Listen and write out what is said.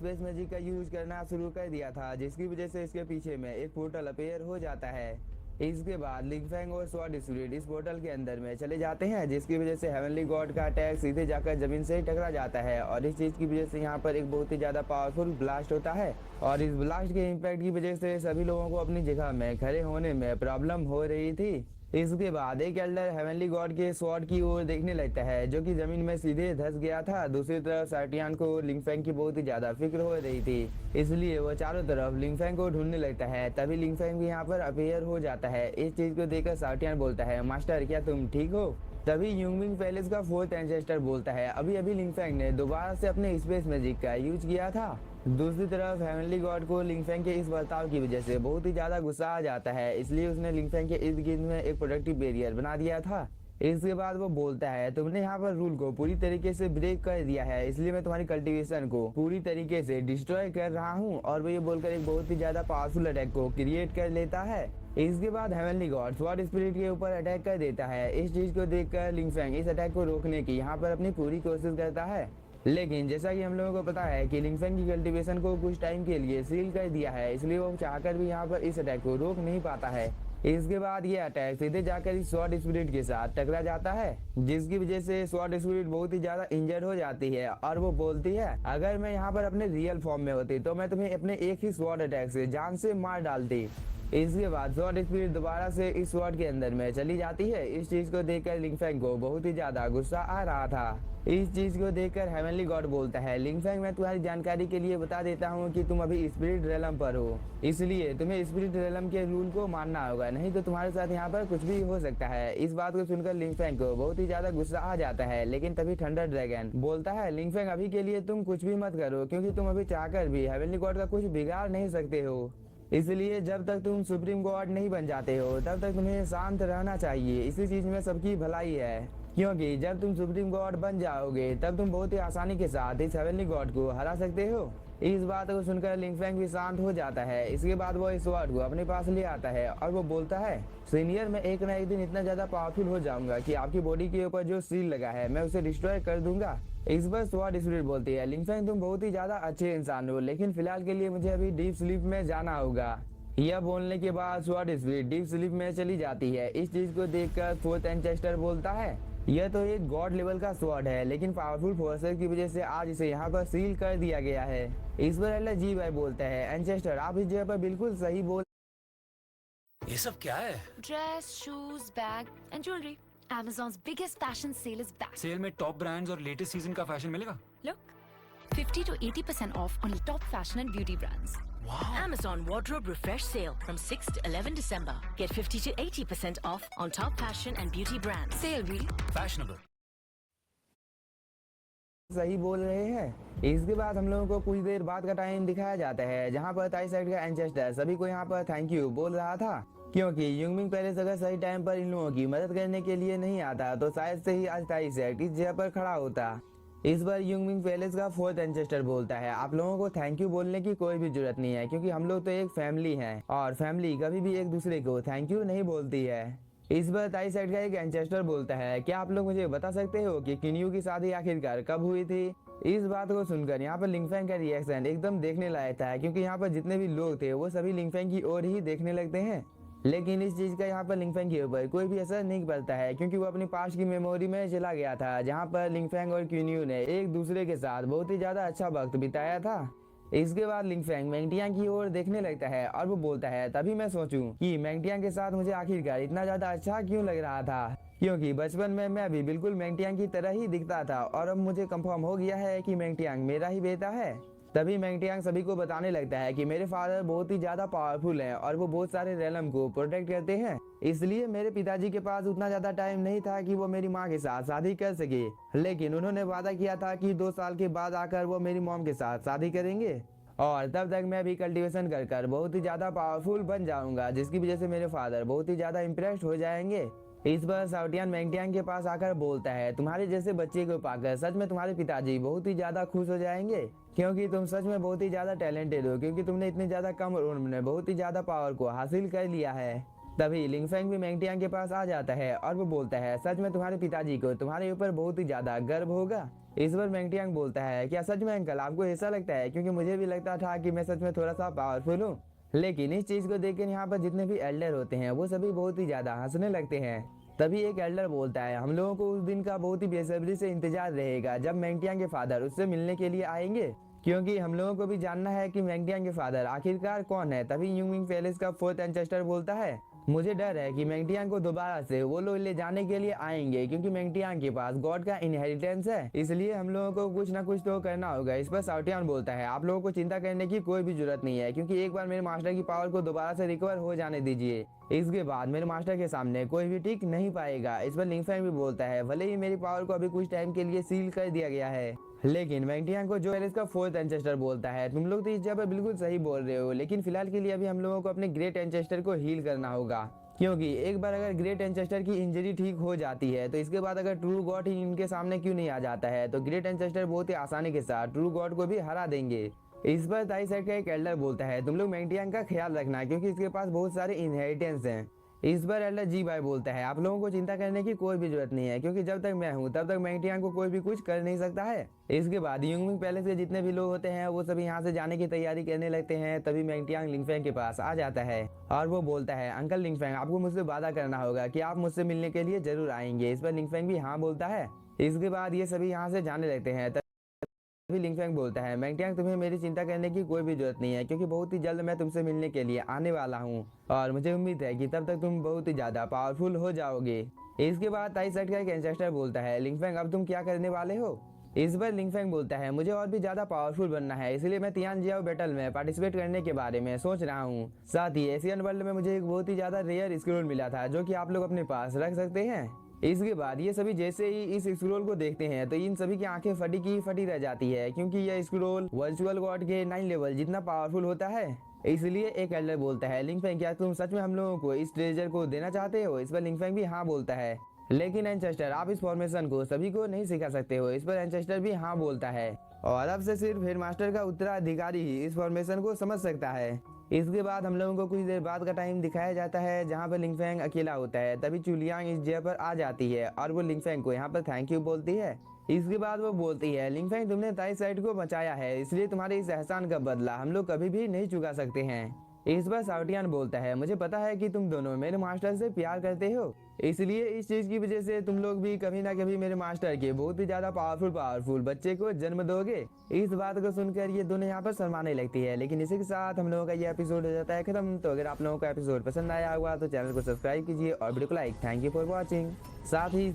Space magic का use करना शुरू कर दिया था, जिसकी वजह से इसके पीछे में एक पोर्टल अपेयर हो जाता है। इसके बाद लिंगफैंग और स्वॉर्ड स्पिरिट इस पोर्टल के अंदर में चले जाते हैं, जिसकी वजह से हेवनली गॉड का अटैक सीधे जाकर जमीन से टकरा जाता है और इस चीज की वजह से यहाँ पर एक बहुत ही ज्यादा पावरफुल ब्लास्ट होता है और इस ब्लास्ट के इम्पैक्ट की वजह से सभी लोगों को अपनी जगह में खड़े होने में प्रॉब्लम हो रही थी। इसके बाद एक एल्डर हेवनली गॉड के स्वॉर्ड की ओर देखने लगता है, जो कि जमीन में सीधे धंस गया था। दूसरी तरफ सार्टियन को लिंगफैंग की बहुत ही ज्यादा फिक्र हो रही थी, इसलिए वो चारों तरफ लिंगफैंग को ढूंढने लगता है। तभी लिंगफैंग भी यहाँ पर अपेयर हो जाता है। इस चीज को देखकर सार्टियन बोलता है, मास्टर क्या तुम ठीक हो? तभी यूंगमिंग पैलेस का फोर्थ एंसेस्टर बोलता है, अभी अभी लिंगफैंग ने दोबारा से अपने स्पेस मैजिक का यूज किया था। दूसरी तरफ हेवनली गॉड को लिंगफैंग के इस बर्ताव की वजह से बहुत ही ज्यादा गुस्सा आ जाता है, इसलिए उसने लिंगफैंग के इर्द गिर्द में एक प्रोटेक्टिव बैरियर बना दिया था। इसके बाद वो बोलता है, तुमने यहाँ पर रूल को पूरी तरीके से ब्रेक कर दिया है, इसलिए मैं तुम्हारी कल्टीवेशन को पूरी तरीके से डिस्ट्रॉय कर रहा हूँ। और वो ये बोलकर एक बहुत ही ज्यादा पावरफुल अटैक को क्रिएट कर लेता है। इसके बाद हेवनली गॉड स्वॉर्ड स्पिरिट के ऊपर अटैक कर देता है। इस चीज को देखकर लिंगफैंग इस अटैक को रोकने की यहाँ पर अपनी पूरी कोशिश करता है, लेकिन जैसा कि हम लोगों को पता है कि लिंगफैंग की कल्टीवेशन को कुछ टाइम के लिए सील कर दिया है, इसलिए वो चाहकर भी यहाँ पर इस अटैक को रोक नहीं पाता है। इसके बाद ये अटैक सीधे जाकर इस स्वॉर्ड स्पिरिट के साथ टकरा जाता है, जिसकी वजह से स्वॉर्ड स्पिरिट बहुत ही ज्यादा इंजर्ड हो जाती है और वो बोलती है, अगर मैं यहाँ पर अपने रियल फॉर्म में होती तो मैं तुम्हें अपने एक ही स्वॉर्ड अटैक से जान से मार डालती। इसके बाद स्वॉर्ड स्पिरिट दोबारा से इस स्वॉर्ड के अंदर में चली जाती है। इस चीज को देखकर लिंगफैंग को बहुत ही ज्यादा गुस्सा आ रहा था। इस चीज को देखकर हेवनली गॉड बोलता है, लिंगफैंग मैं तुम्हारी जानकारी के लिए बता देता हूँ कि तुम अभी स्पिरिट रेलम पर हो, इसलिए तुम्हें स्पिरिट रेलम के रूल को मानना होगा, नहीं तो तुम्हारे साथ यहाँ पर कुछ भी हो सकता है। इस बात को सुनकर लिंगफैंग को बहुत ही ज्यादा गुस्सा आ जाता है, लेकिन तभी थंडर ड्रैगन बोलता है, लिंगफैंग अभी के लिए तुम कुछ भी मत करो, क्योंकि तुम अभी चाहकर भी हेवनली गॉड का कुछ बिगाड़ नहीं सकते हो, इसलिए जब तक तुम सुप्रीम गॉड नहीं बन जाते हो तब तक तुम्हें शांत रहना चाहिए। इसी चीज में सबकी भलाई है, क्योंकि जब तुम सुप्रीम गॉड बन जाओगे तब तुम बहुत ही आसानी के साथ इस हेवनली गॉड को हरा सकते हो। इस बात को सुनकर लिंगफैंग भी शांत हो जाता है। इसके बाद वो इस स्वॉर्ड को अपने पास ले आता है और वो बोलता है, सीनियर मैं एक ना एक दिन इतना ज्यादा पावरफुल हो जाऊंगा कि आपकी बॉडी के ऊपर जो सील लगा है मैं उसे डिस्ट्रॉय कर दूंगा। इस बार स्वॉर्ड स्पिरिट बोलती है, लिंगफैंग तुम बहुत ही ज्यादा अच्छे इंसान हो, लेकिन फिलहाल के लिए मुझे अभी डीप स्लीप में जाना होगा। यह बोलने के बाद स्वॉर्ड स्पिरिट डीप स्लीप में चली जाती है। इस चीज को देखकर फोर्थ एंसेस्टर बोलता है, यह तो एक गॉड लेवल का स्वॉर्ड है, लेकिन पावरफुल फोर्सेस की वजह से आज इसे यहाँ पर सील कर दिया गया है। इस पर एल्डर जी भाई बोलता है, एंसेस्टर आप इस जगह पर बिल्कुल सही बोल। ये सब क्या है? Dress, shoes, bag and jewelry. Amazon's biggest fashion sale is back. Sale में टॉप ब्रांड्स और लेटेस्ट सीजन का फैशन मिलेगा? Look, 50 to 80% off on top fashion and beauty brands. वाह! Amazon Wardrobe Refresh Sale from 6 to 11 December. Get 50 to 80% off on top fashion and beauty brands. Sale really? Fashionable. सही बोल रहे हैं। इसके बाद हम लोगों को कुछ देर बाद का टाइम दिखाया जाता है, जहाँ पर ताई साइड का एंसेस्टर सभी को यहाँ पर थैंक यू बोल रहा था, क्योंकि यूंगमिंग पैलेस अगर सही टाइम पर इन लोगों की मदद करने के लिए नहीं आता तो शायद से ही आज ताई साइड इस जगह पर खड़ा होता। इस बार यूंगमिंग पैलेस का फोर्थ एंसेस्टर बोलता है, आप लोगों को थैंक यू बोलने की कोई भी जरूरत नहीं है, क्योंकि हम लोग तो एक फैमिली हैं और फैमिली कभी भी एक दूसरे को थैंक यू नहीं बोलती है। इस बार ताई साइड का एक एंसेस्टर बोलता है, क्या आप लोग मुझे बता सकते हो कि किन्यू की शादी आखिरकार कब हुई थी? इस बात को सुनकर यहाँ पर लिंगफैंग का रिएक्शन एकदम देखने लायक था, क्योंकि यहाँ पर जितने भी लोग थे वो सभी लिंगफैंग की ओर ही देखने लगते हैं, लेकिन इस चीज का यहाँ पर लिंगफैंग के ऊपर कोई भी असर नहीं पड़ता है, क्योंकि वो अपनी पास्ट की मेमोरी में चला गया था, जहाँ पर लिंगफैंग और किन्यू ने एक दूसरे के साथ बहुत ही ज्यादा अच्छा वक्त बिताया था। इसके बाद लिंगफैंग मैंगटियांग की ओर देखने लगता है और वो बोलता है, तभी मैं सोचूं कि मैंगटियांग के साथ मुझे आखिरकार इतना ज्यादा अच्छा क्यों लग रहा था, क्योंकि बचपन में मैं भी बिल्कुल मैंगटियांग की तरह ही दिखता था और अब मुझे कंफर्म हो गया है कि मैंगटियांग मेरा ही बेटा है। तभी मैंगटियांग सभी को बताने लगता है कि मेरे फादर बहुत ही ज्यादा पावरफुल हैं और वो बहुत सारे रेलम को प्रोटेक्ट करते हैं, इसलिए मेरे पिताजी के पास उतना ज्यादा टाइम नहीं था कि वो मेरी माँ के साथ शादी कर सके, लेकिन उन्होंने वादा किया था कि 2 साल के बाद आकर वो मेरी मॉम के साथ शादी करेंगे और तब तक मैं भी कल्टीवेशन कर बहुत ही ज्यादा पावरफुल बन जाऊंगा, जिसकी वजह से मेरे फादर बहुत ही ज्यादा इम्प्रेस्ड हो जाएंगे। इस पर साउटियन मैंगटियांग के पास आकर बोलता है, तुम्हारे जैसे बच्चे को पाकर सच में तुम्हारे पिताजी बहुत ही ज्यादा खुश हो जाएंगे, क्योंकि तुम सच में बहुत ही ज्यादा टैलेंटेड हो, क्योंकि तुमने इतनी ज्यादा कम उम्र में बहुत ही ज्यादा पावर को हासिल कर लिया है। तभी लिंगफेंग भी मैंगटियांग के पास आ जाता है और वो बोलता है, सच में तुम्हारे पिताजी को तुम्हारे ऊपर बहुत ही ज्यादा गर्व होगा। इस पर मैंगटियांग बोलता है, क्या सच में अंकल, आपको ऐसा लगता है? क्योंकि मुझे भी लगता था कि मैं सच में थोड़ा सा पावरफुल हूँ। लेकिन इस चीज को देखकर यहाँ पर जितने भी एल्डर होते हैं वो सभी बहुत ही ज्यादा हंसने लगते हैं। तभी एक एल्डर बोलता है, हम लोगों को उस दिन का बहुत ही बेसब्री से इंतजार रहेगा जब मैंगटियांग के फादर उससे मिलने के लिए आएंगे, क्योंकि हम लोगों को भी जानना है कि मैंगटियांग के फादर आखिरकार कौन है। तभी यूमिंग पैलेस का 4th एंसेस्टर बोलता है, मुझे डर है कि मैंगटियांग को दोबारा से वो लोग ले जाने के लिए आएंगे, क्योंकि मैंगटियांग के पास गॉड का इनहेरिटेंस है, इसलिए हम लोगों को कुछ ना कुछ तो करना होगा। इस पर साउटियान बोलता है, आप लोगों को चिंता करने की कोई भी जरूरत नहीं है, क्योंकि एक बार मेरे मास्टर की पावर को दोबारा से रिकवर हो जाने दीजिए, इसके बाद मेरे मास्टर के सामने कोई भी टिक नहीं पाएगा। इस पर लिंगफेंग भी बोलता है, भले ही मेरी पावर को अभी कुछ टाइम के लिए सील कर दिया गया है, लेकिन मैंगटियांग को जो पैलेस का 4th एंसेस्टर बोलता है, तुम लोग तो इस जगह पर बिल्कुल सही बोल रहे हो, लेकिन फिलहाल के लिए अभी हम लोगों को अपने ग्रेट एंसेस्टर को हील करना होगा, क्योंकि एक बार अगर ग्रेट एंसेस्टर की इंजरी ठीक हो जाती है तो इसके बाद अगर ट्रू गॉड ही इनके सामने क्यों नहीं आ जाता है, तो ग्रेट एंसेस्टर बहुत ही आसानी के साथ ट्रू गॉड को भी हरा देंगे। इस पर दाई साइड का एक एल्डर बोलता है, तुम लोग मैंगटियांग का ख्याल रखना, क्योंकि इसके पास बहुत सारे इनहेरिटेंस हैं। इस पर एल्डर जी बाय बोलता है, आप लोगों को चिंता करने की कोई भी जरूरत नहीं है, क्योंकि जब तक मैं हूँ तब तक मैंगटियांग को कोई भी कुछ कर नहीं सकता है। इसके बाद यूमिंग पैलेस के जितने भी लोग होते हैं वो सभी यहाँ से जाने की तैयारी करने लगते हैं। तभी मैंगटियांग लिंगफेंग के पास आ जाता है और वो बोलता है, अंकल लिंगफेंग, आपको मुझसे वादा करना होगा कि आप मुझसे मिलने के लिए जरूर आएंगे। इस पर लिंगफेंग भी हाँ बोलता है। इसके बाद ये सभी यहाँ से जाने लगते हैं। तभी लिंगफेंग बोलता है, मैंगटियांग, तुम्हें मेरी चिंता करने की कोई भी जरूरत नहीं है, क्योंकि बहुत ही जल्द मैं तुमसे मिलने के लिए आने वाला हूँ और मुझे उम्मीद है कि तब तक तुम बहुत ही ज्यादा पावरफुल हो जाओगे। इसके बाद ताई सेट का एक एंसेस्टर बोलता है, लिंगफेंग, अब तुम क्या करने वाले हो? इस बार लिंगफेंग बोलता है, मुझे और भी ज्यादा पावरफुल बनना है, इसलिए मैं तियानजियाओ बैटल में पार्टिसिपेट करने के बारे में सोच रहा हूँ। साथ ही एशियन वर्ल्ड में मुझे एक बहुत ही ज्यादा रेयर स्क्रोल मिला था जो कि आप लोग अपने पास रख सकते हैं। इसके बाद ये सभी जैसे ही इस स्क्रोल को देखते हैं तो इन सभी की आंखें फटी की फटी रह जाती है, क्योंकि यह स्क्रोल वर्चुअल गॉड के 9 लेवल जितना पावरफुल होता है। इसलिए एक एल्डर बोलता है, लिंगफेंग, क्या तुम सच में हम लोगों को इस ट्रेजर को देना चाहते हो? इस पर लिंगफेंग भी हाँ बोलता है, लेकिन एंसेस्टर, आप इस फॉर्मेशन को सभी को नहीं सिखा सकते हो। इस पर एंसेस्टर भी हाँ बोलता है और अब से सिर्फ हेडमास्टर का उत्तराधिकारी ही इस फॉर्मेशन को समझ सकता है। इसके बाद हम लोगों को कुछ देर बाद का टाइम दिखाया जाता है जहाँ पर लिंगफेंग अकेला होता है। तभी चुलियांग इस जगह पर आ जाती है और वो लिंगफेंग को यहाँ पर थैंक यू बोलती है। इसके बाद वो बोलती है, लिंगफेंग, तुमने ताई साइड को बचाया है, इसलिए तुम्हारे इस एहसान का बदला हम लोग कभी भी नहीं चुका सकते हैं। इस बार साउटियान बोलता है, मुझे पता है कि तुम दोनों मेरे मास्टर से प्यार करते हो, इसलिए इस चीज की वजह से तुम लोग भी कभी ना कभी मेरे मास्टर के बहुत ही ज्यादा पावरफुल बच्चे को जन्म दोगे। इस बात को सुनकर ये दोनों यहाँ पर शर्माने लगती है। लेकिन इसी के साथ हम लोगों का ये एपिसोड हो जाता है खत्म। तो अगर आप लोगों को एपिसोड पसंद आया हुआ तो चैनल को सब्सक्राइब कीजिए और वीडियो को like. Thank you for watching. साथ ही